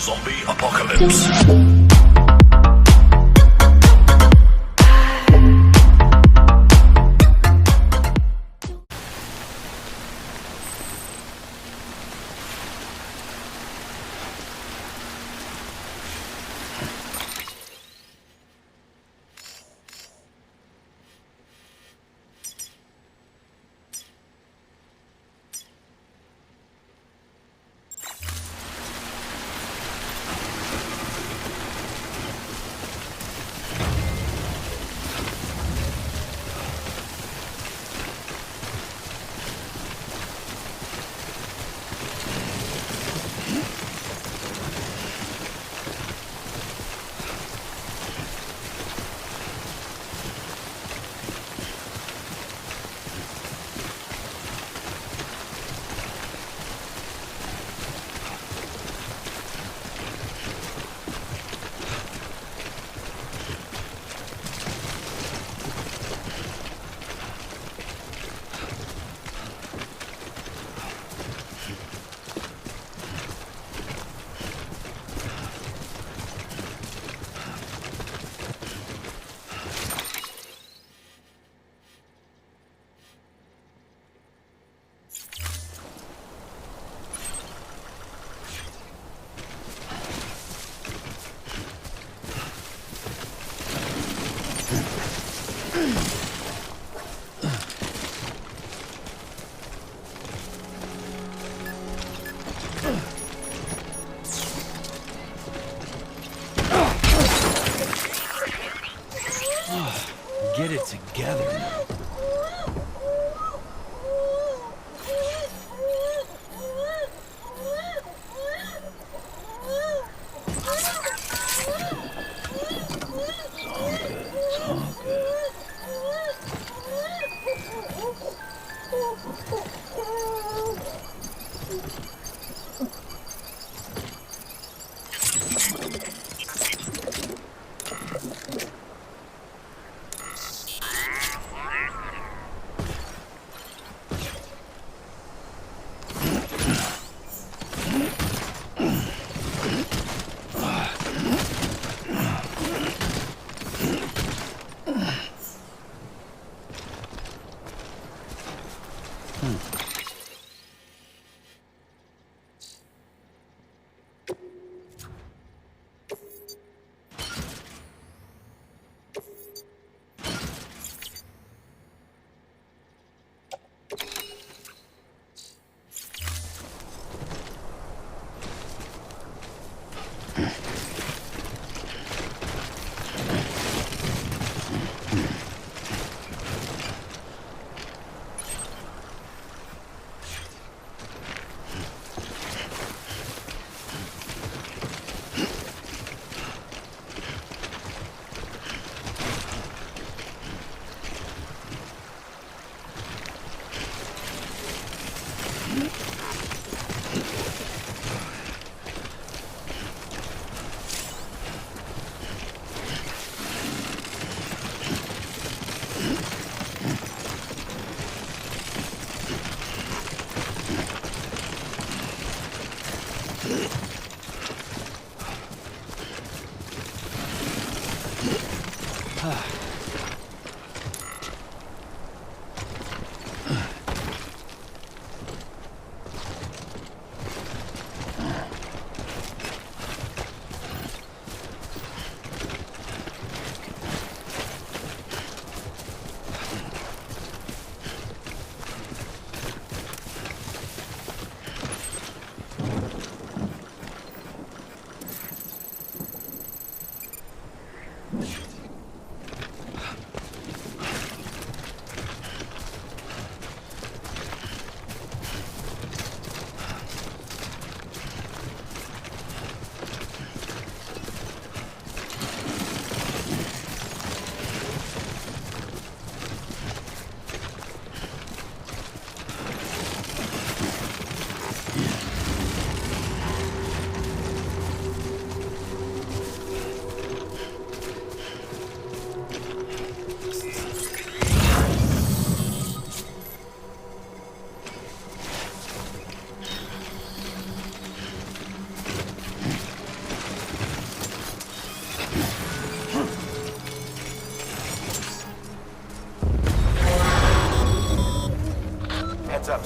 Zombie apocalypse.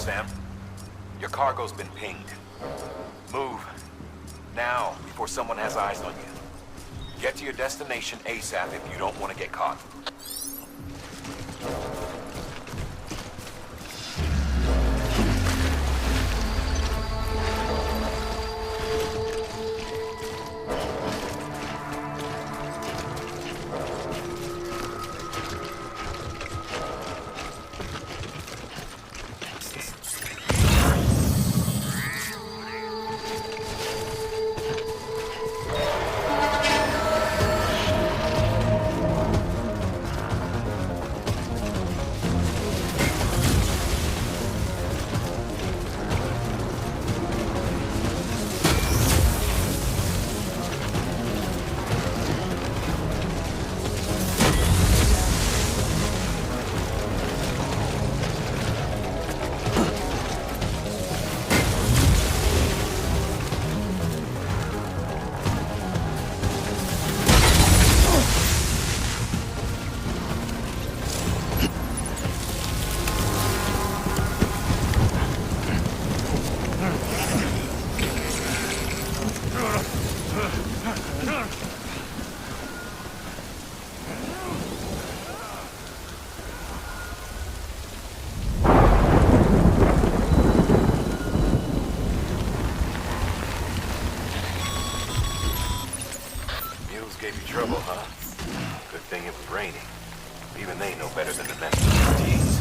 Sam. Your cargo's been pinged. Move. Now, before someone has eyes on you. Get to your destination ASAP if you don't want to get caught. Gave you trouble, huh? Good thing it was raining. Even they know better than to mess with routines.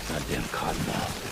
Goddamn cottonmouth.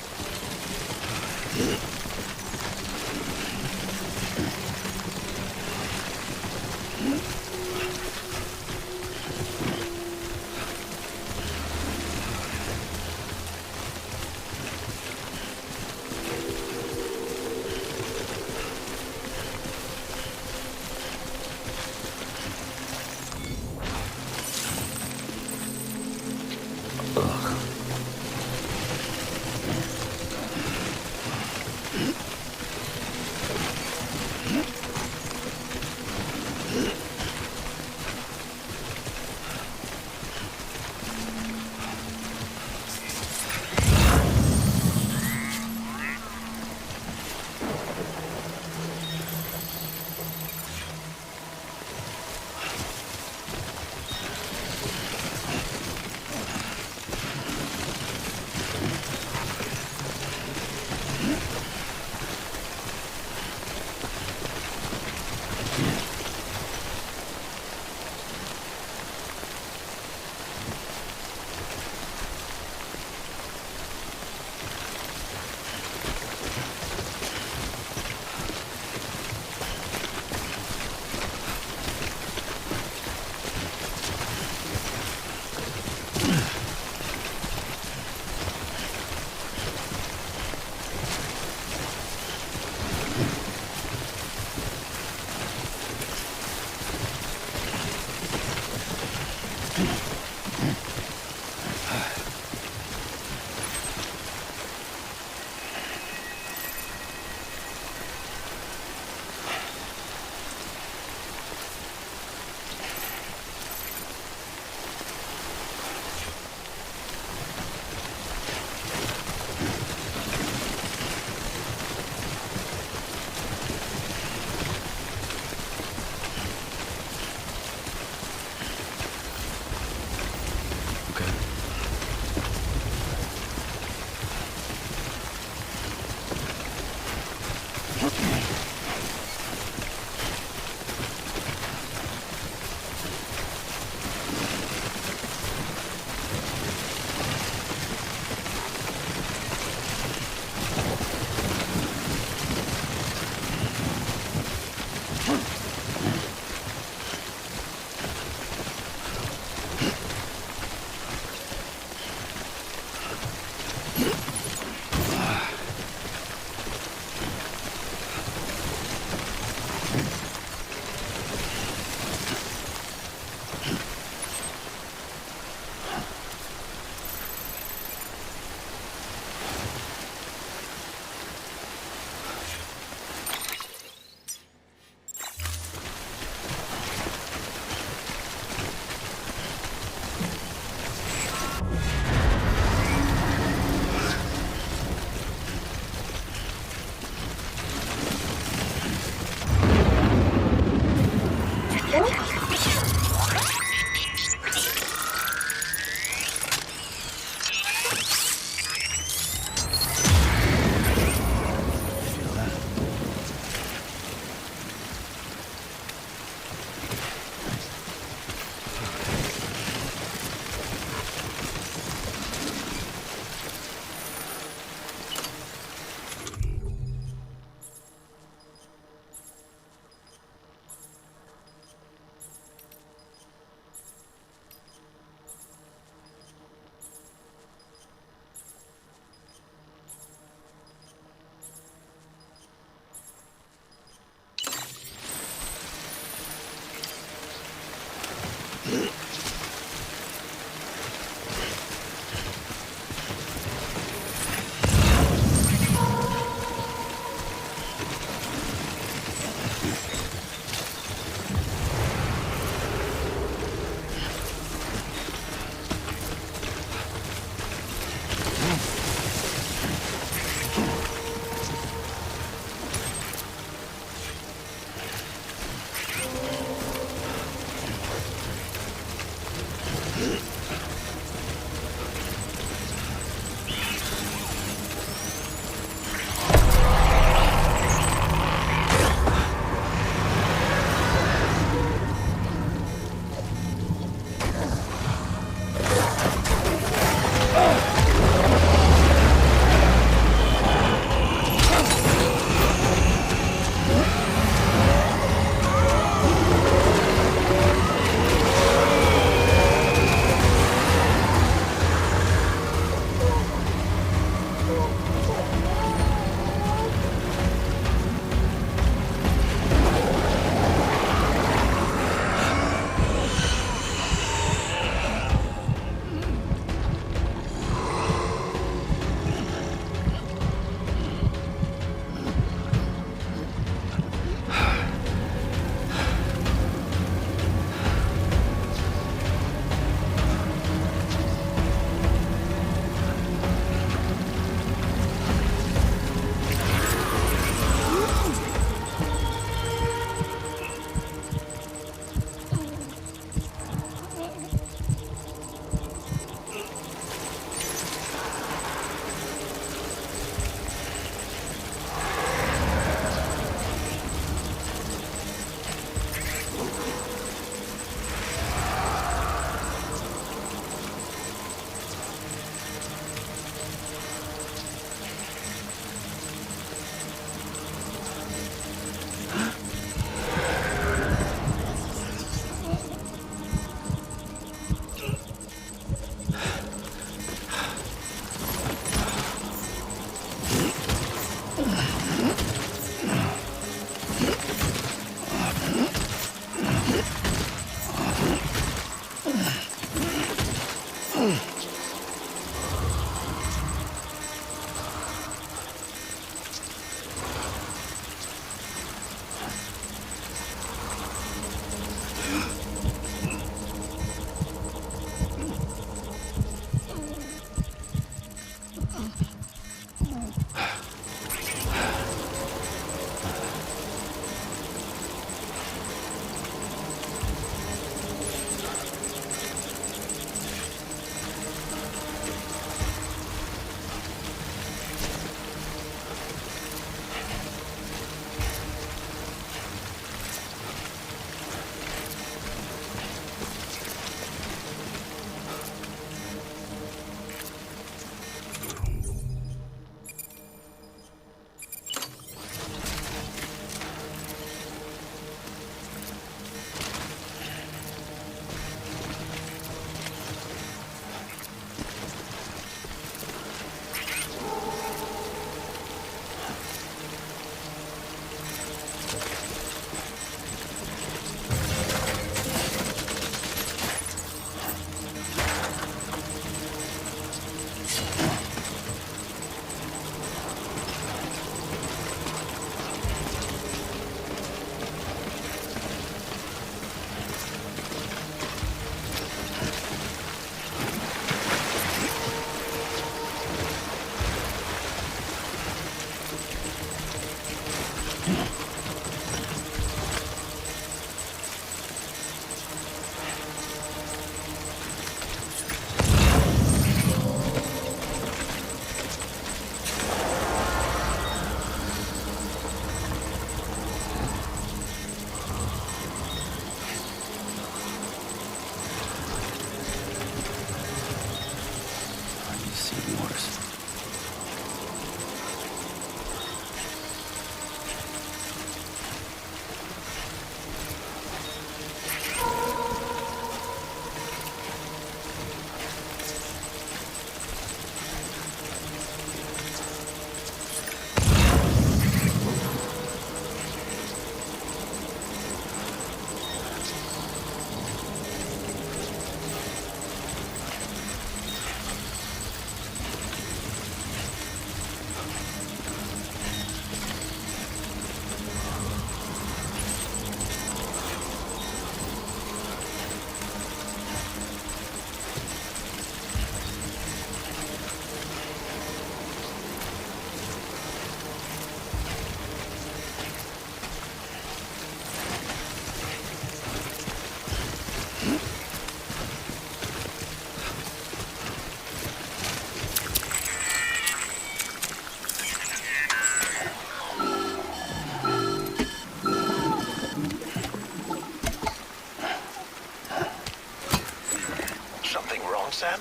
Sam?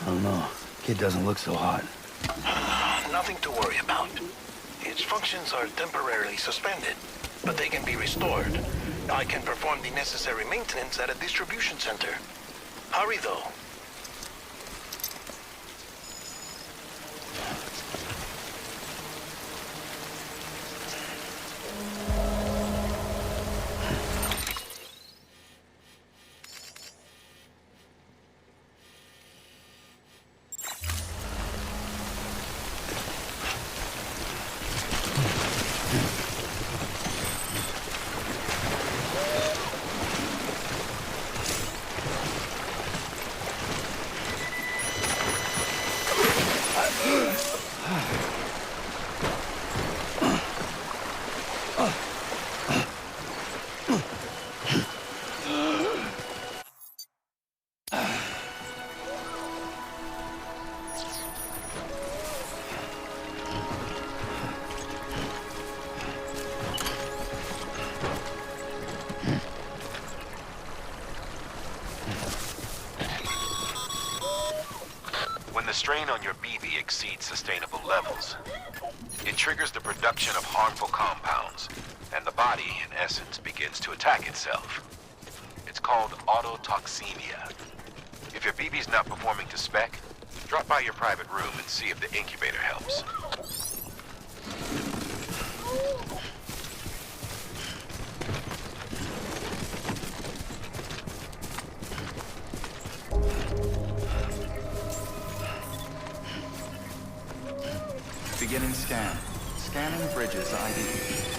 I don't know. Kid doesn't look so hot. Nothing to worry about. Its functions are temporarily suspended, but they can be restored. I can perform the necessary maintenance at a distribution center. Hurry, though. When the strain on your BB exceeds sustainable levels, it triggers the production of harmful compounds, and the body, in essence, begins to attack itself. It's called autotoxemia. If your BB's not performing to spec, drop by your private room and see if the incubator helps. Beginning scan. Scanning bridges ID.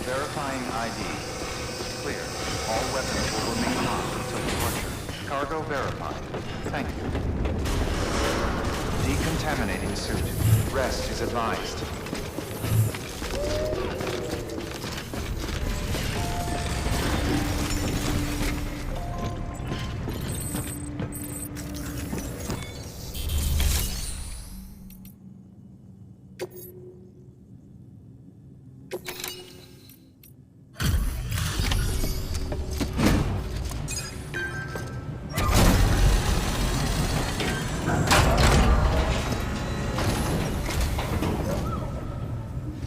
Verifying ID. Clear. All weapons will remain hot until departure. Cargo verified. Thank you. Decontaminating suit. Rest is advised.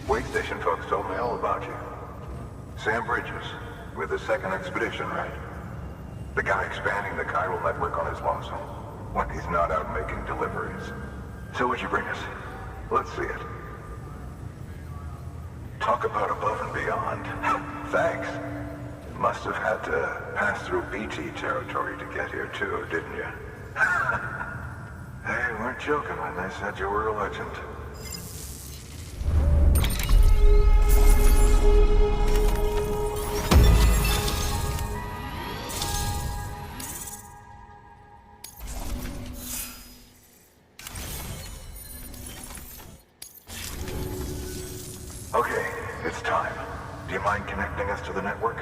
Wait station folks told me all about you. Sam Bridges, with the second expedition, right? The guy expanding the chiral network on his lonesome, when he's not out making deliveries. So what'd you bring us? Let's see it. Talk about above and beyond. Thanks. Must have had to pass through BT territory to get here too, didn't you? They weren't joking when they said you were a legend. Okay, it's time. Do you mind connecting us to the network?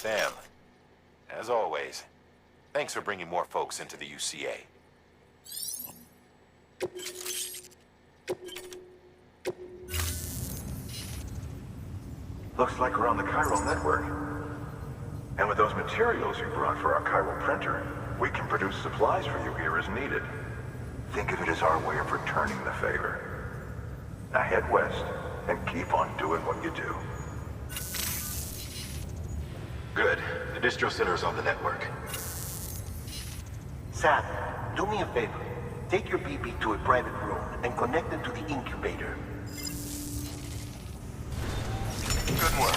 Sam, as always, thanks for bringing more folks into the UCA. Looks like we're on the chiral network. And with those materials you brought for our chiral printer, we can produce supplies for you here as needed. Think of it as our way of returning the favor. Now head west and keep on doing what you do. Good. The distro center is on the network. Sam, do me a favor. Take your BB to a private room and connect it to the incubator. Good work.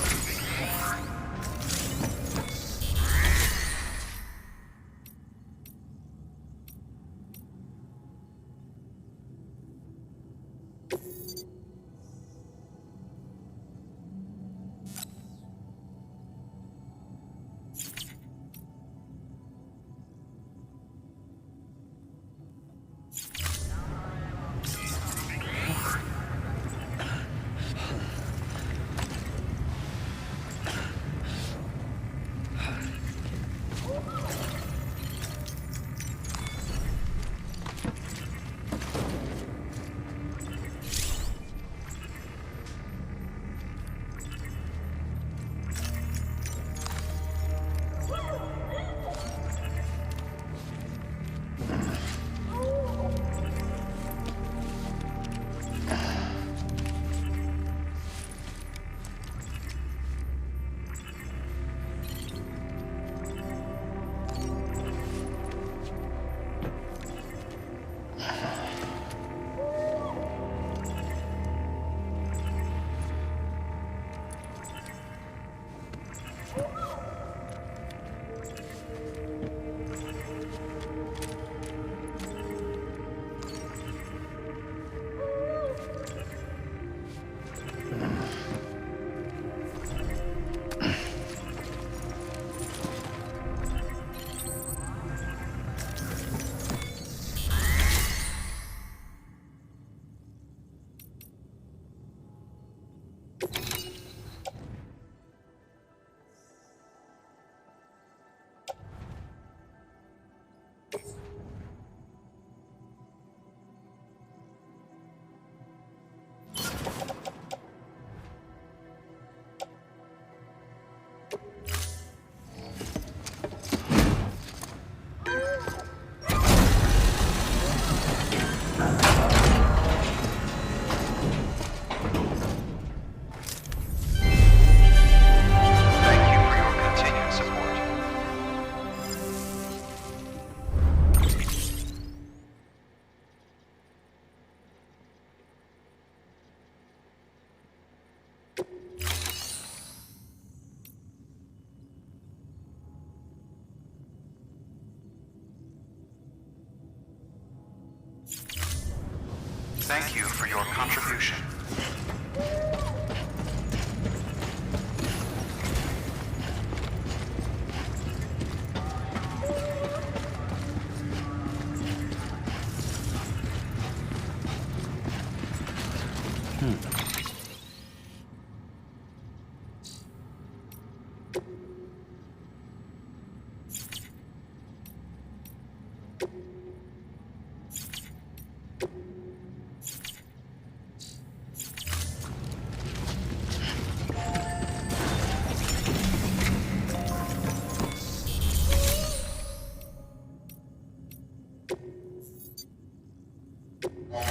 you for your contribution.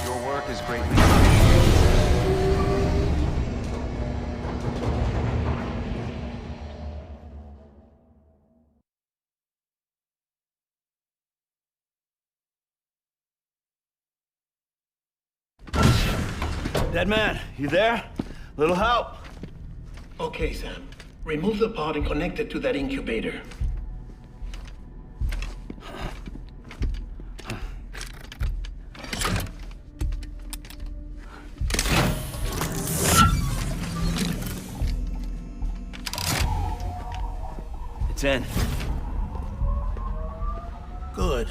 Your work is greatly appreciated. Dead man, you there? Little help? Okay, Sam. Remove the pod and connect it to that incubator. It's in. Good.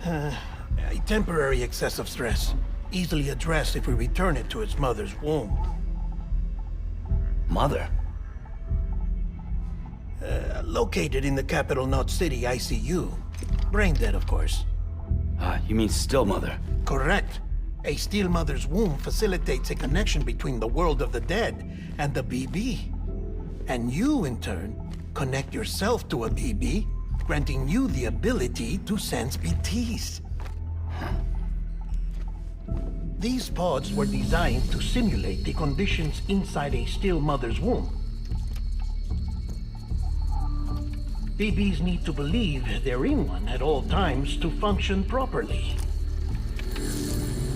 A temporary excessive stress. Easily addressed if we return it to its mother's womb. Mother? Located in the capital Knot City ICU. Brain dead, of course. You mean still mother? Correct. A steel mother's womb facilitates a connection between the world of the dead and the BB. And you, in turn, connect yourself to a BB, granting you the ability to sense BTs. These pods were designed to simulate the conditions inside a still mother's womb. BBs need to believe they're in one at all times to function properly.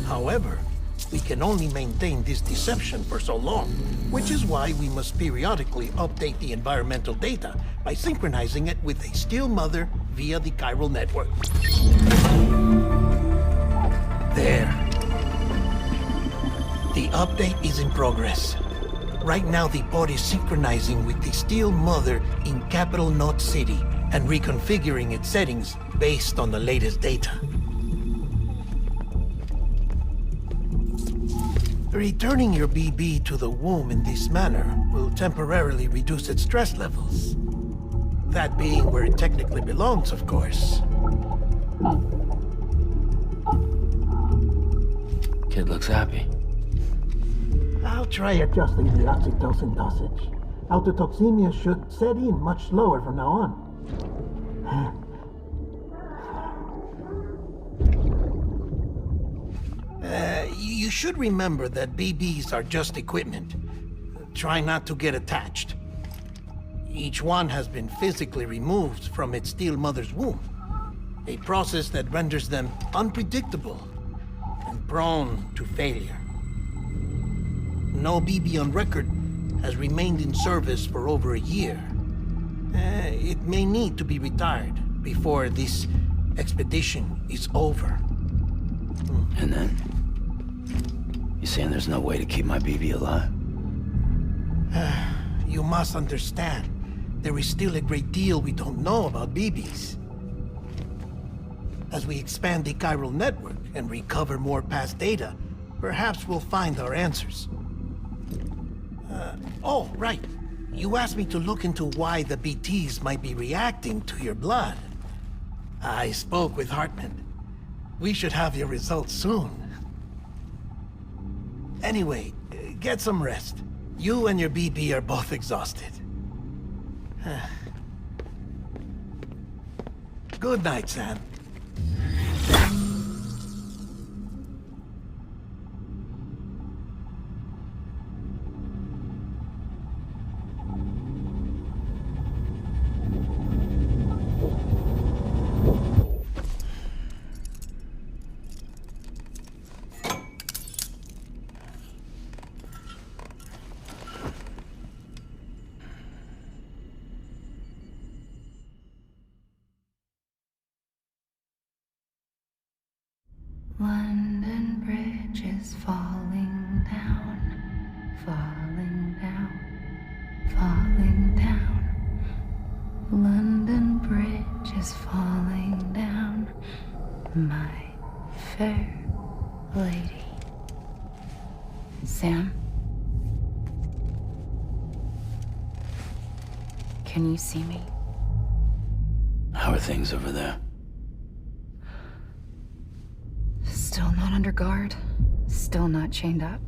However, we can only maintain this deception for so long, which is why we must periodically update the environmental data by synchronizing it with a still mother via the chiral network. There. The update is in progress. Right now, the pod is synchronizing with the steel mother in capital Knot City and reconfiguring its settings based on the latest data. Returning your BB to the womb in this manner will temporarily reduce its stress levels. That being where it technically belongs, of course. Kid looks happy. I'll try adjusting the oxytocin dosage. Autotoxemia should set in much slower from now on. You should remember that BBs are just equipment. Try not to get attached. Each one has been physically removed from its steel mother's womb. A process that renders them unpredictable and prone to failure. No BB on record has remained in service for over a year. It may need to be retired before this expedition is over. And then? You saying there's no way to keep my BB alive? You must understand, there is still a great deal we don't know about BBs. As we expand the chiral network and recover more past data, perhaps we'll find our answers. Oh, right. You asked me to look into why the BTs might be reacting to your blood. I spoke with Hartman. We should have your results soon. Anyway, get some rest. You and your BB are both exhausted. Good night, Sam. bridge is falling down, falling down, falling down. London Bridge is falling down, my fair lady. Sam? Can you see me? How are things over there? Still not under guard. Still not chained up.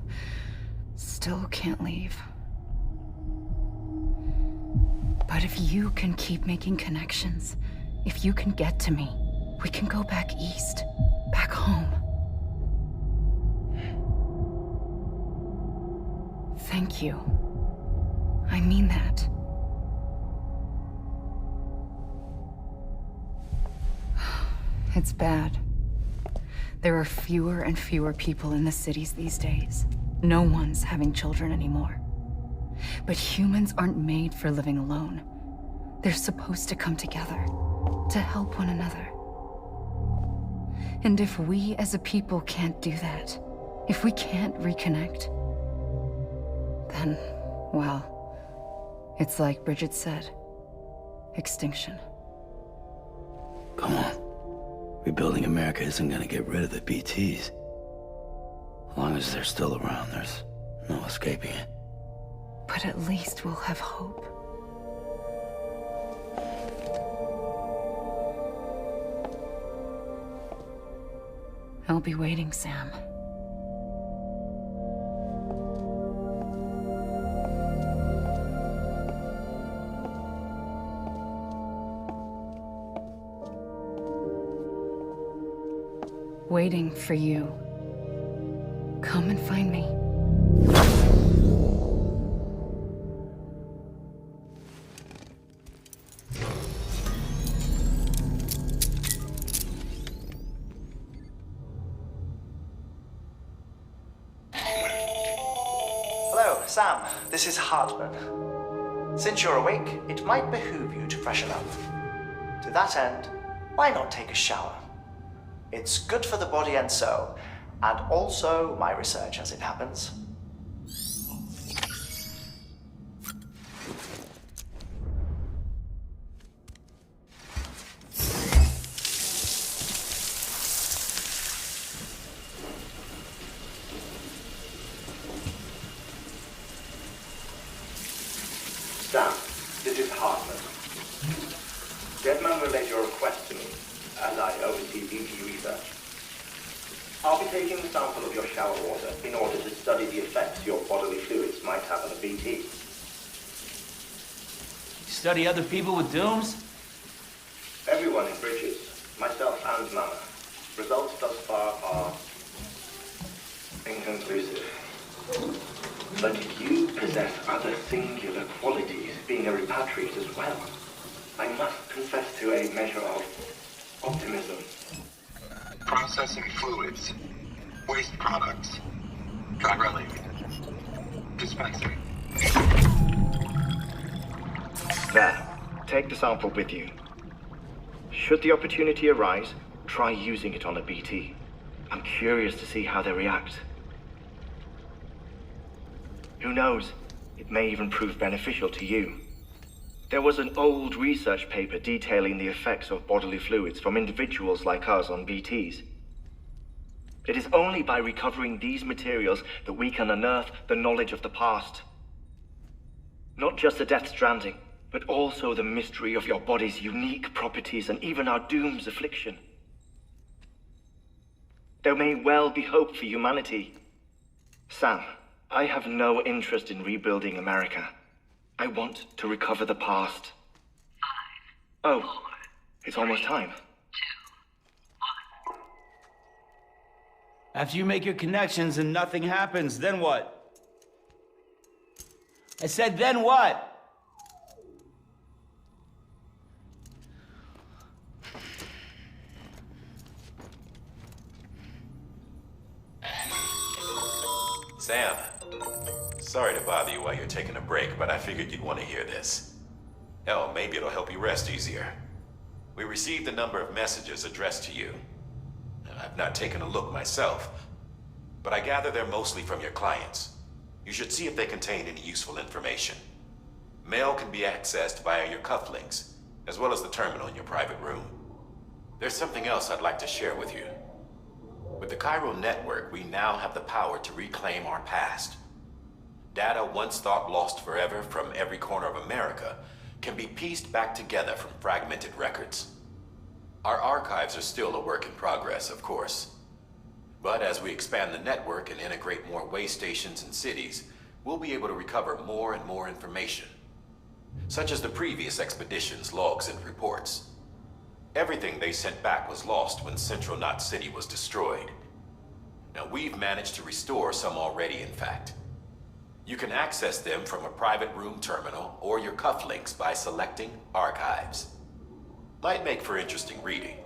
Still can't leave. But if you can keep making connections, if you can get to me, we can go back east, back home. Thank you. I mean that. It's bad. There are fewer and fewer people in the cities these days. No one's having children anymore. But humans aren't made for living alone. They're supposed to come together, to help one another. And if we as a people can't do that, if we can't reconnect, then, well, it's like Bridget said, extinction. Come on. Rebuilding America isn't gonna get rid of the BTs. As long as they're still around, there's no escaping it. But at least we'll have hope. I'll be waiting, Sam. Waiting for you. Come and find me. Hello, Sam. This is Hartman. Since you're awake, it might behoove you to freshen up. To that end, why not take a shower? It's good for the body and soul, and also my research as it happens. Sam, this is Hartman. Deadman relayed your request to me, as I oversee BT research. I'll be taking a sample of your shower water in order to study the effects your bodily fluids might have on a BT. Study other people with dooms? Everyone in Bridges, myself and Mama. Results thus far are inconclusive. But you possess other singular qualities, being a repatriate as well. I must confess to a measure of optimism. Processing fluids, waste products, dry relic, dispensing. There, take the sample with you. Should the opportunity arise, try using it on a BT. I'm curious to see how they react. Who knows, it may even prove beneficial to you. There was an old research paper detailing the effects of bodily fluids from individuals like us on BTs. It is only by recovering these materials that we can unearth the knowledge of the past. Not just the Death Stranding, but also the mystery of your body's unique properties and even our doom's affliction. There may well be hope for humanity. Sam, I have no interest in rebuilding America. I want to recover the past. 5, 4, it's almost time. 2, 1. After you make your connections and nothing happens, then what? I said, then what? Sam, sorry to bother you while you're taking a break, but I figured you'd want to hear this. Hell, maybe it'll help you rest easier. We received a number of messages addressed to you. I've not taken a look myself, but I gather they're mostly from your clients. You should see if they contain any useful information. Mail can be accessed via your cufflinks, as well as the terminal in your private room. There's something else I'd like to share with you. With the chiral network, we now have the power to reclaim our past. Data once thought lost forever from every corner of America can be pieced back together from fragmented records. Our archives are still a work in progress, of course. But as we expand the network and integrate more way stations and cities, we'll be able to recover more and more information, such as the previous expedition's logs and reports. Everything they sent back was lost when Central Knot City was destroyed. Now we've managed to restore some already, in fact. You can access them from a private room terminal or your cufflinks by selecting Archives. Might make for interesting reading.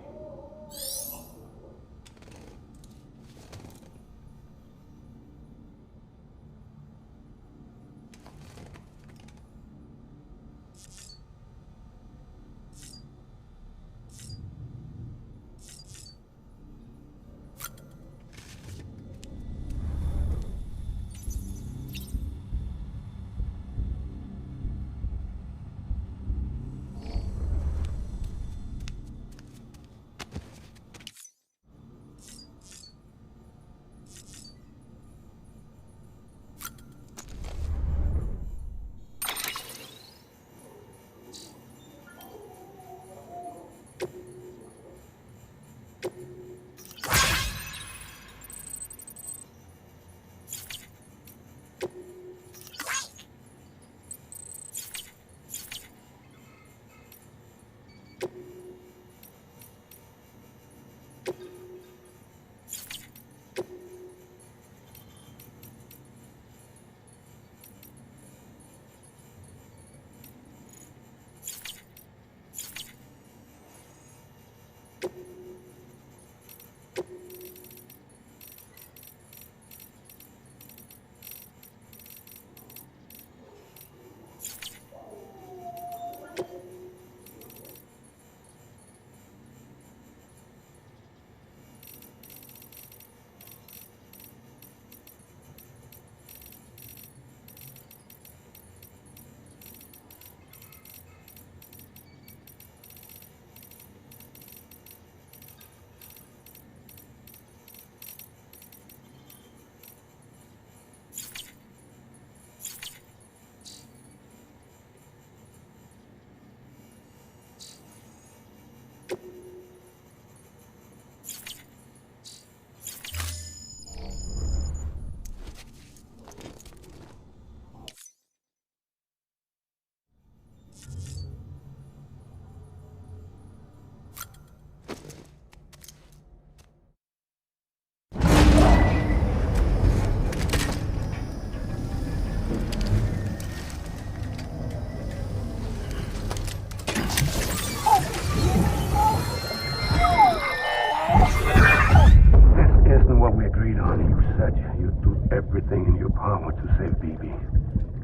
everything in your power to save BB.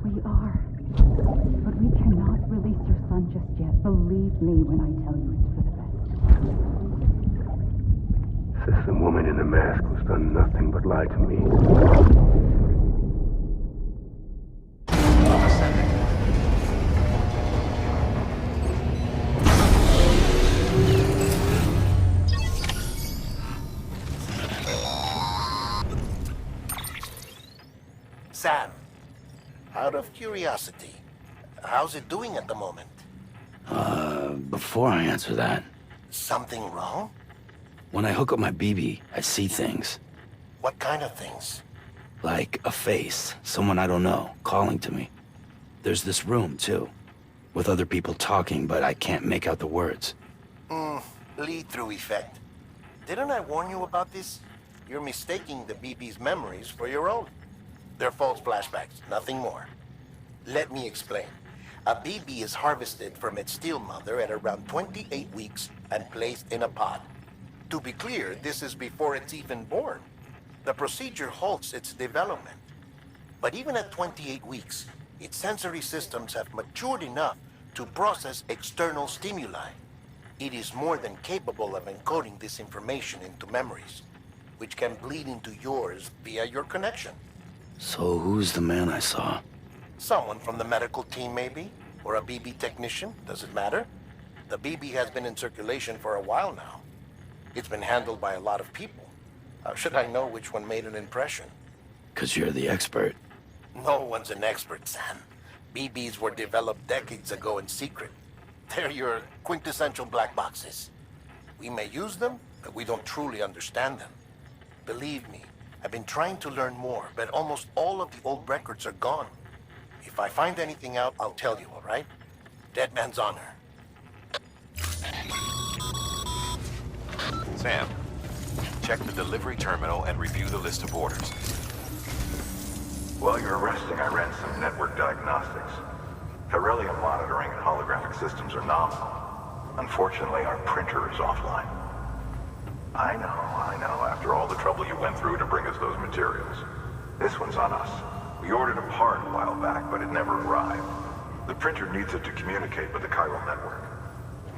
We are. But we cannot release your son just yet. Believe me when I tell you it's for the best. Says the woman in the mask who's done nothing but lie to me. Sam, out of curiosity, how's it doing at the moment? Before I answer that, Something wrong? when I hook up my BB, I see things. What kind of things? Like a face, someone I don't know, calling to me. There's this room, too, with other people talking, but I can't make out the words. Lead-through effect. Didn't I warn you about this? You're mistaking the BB's memories for your own. They're false flashbacks, nothing more. Let me explain. A BB is harvested from its steel mother at around 28 weeks and placed in a pod. To be clear, this is before it's even born. The procedure halts its development. But even at 28 weeks, its sensory systems have matured enough to process external stimuli. It is more than capable of encoding this information into memories. which can bleed into yours via your connection. So who's the man I saw? Someone from the medical team, maybe? Or a BB technician, does it matter? The BB has been in circulation for a while now. It's been handled by a lot of people. How should I know which one made an impression? 'Cause you're the expert. No one's an expert, Sam. BBs were developed decades ago in secret. They're your quintessential black boxes. We may use them, but we don't truly understand them. Believe me, I've been trying to learn more, but almost all of the old records are gone. If I find anything out, I'll tell you, all right? Dead man's honor. Sam, check the delivery terminal and review the list of orders. While you're resting, I ran some network diagnostics. Beryllium monitoring and holographic systems are nominal. Unfortunately, our printer is offline. I know. After all the trouble you went through to bring us those materials. This one's on us. We ordered a part a while back, but it never arrived. The printer needs it to communicate with the chiral network.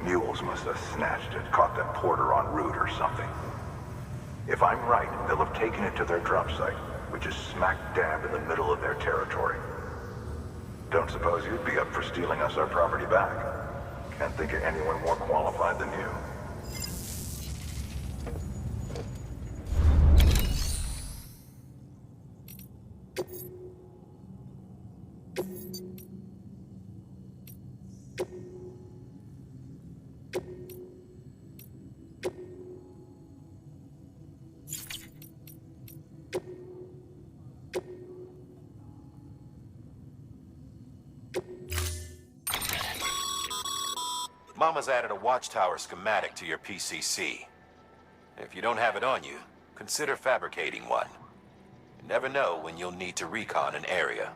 Mules must have snatched it, caught that porter en route or something. If I'm right, they'll have taken it to their drop site, which is smack dab in the middle of their territory. Don't suppose you'd be up for stealing us our property back? Can't think of anyone more qualified than you. Mama's added a watchtower schematic to your PCC. If you don't have it on you, consider fabricating one. You never know when you'll need to recon an area.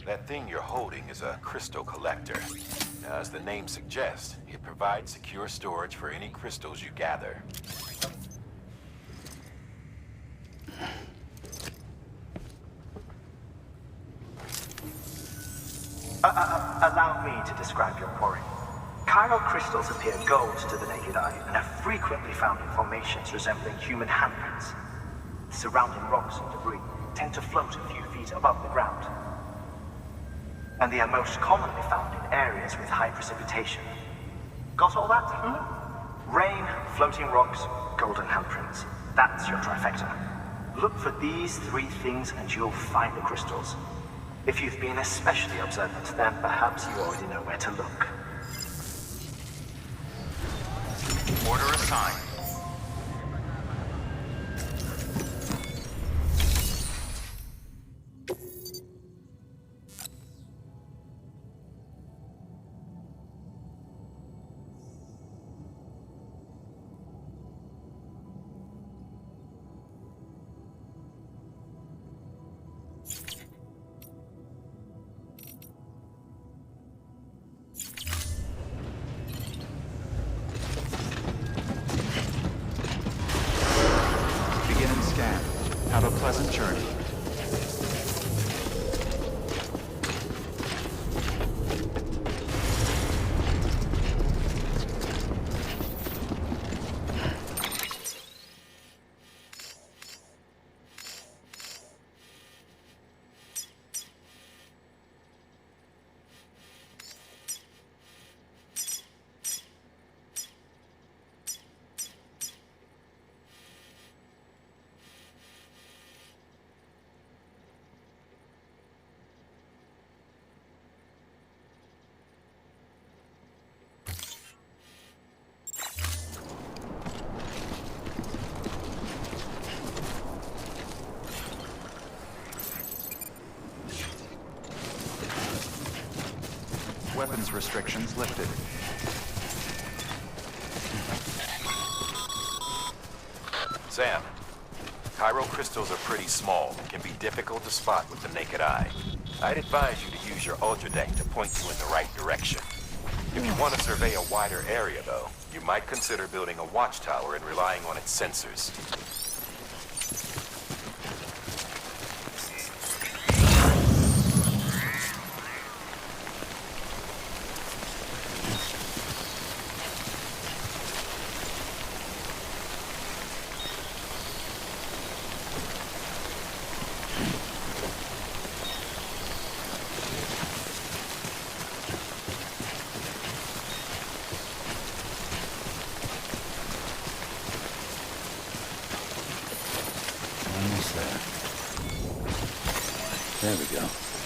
That thing you're holding is a crystal collector. Now, as the name suggests, it provides secure storage for any crystals you gather. Allow me to describe your quarry. Chiral crystals appear gold to the naked eye and are frequently found in formations resembling human handprints. The surrounding rocks and debris tend to float a few feet above the ground. And they are most commonly found in areas with high precipitation. Got all that? Rain, floating rocks, golden handprints. That's your trifecta. Look for these three things and you'll find the crystals. If you've been especially observant, then perhaps you already know where to look. Order assigned. Have a pleasant journey. Weapons restrictions lifted. Sam, chiral crystals are pretty small and can be difficult to spot with the naked eye. I'd advise you to use your ultradeck to point you in the right direction. If you want to survey a wider area, though, you might consider building a watchtower and relying on its sensors. Almost there. There we go.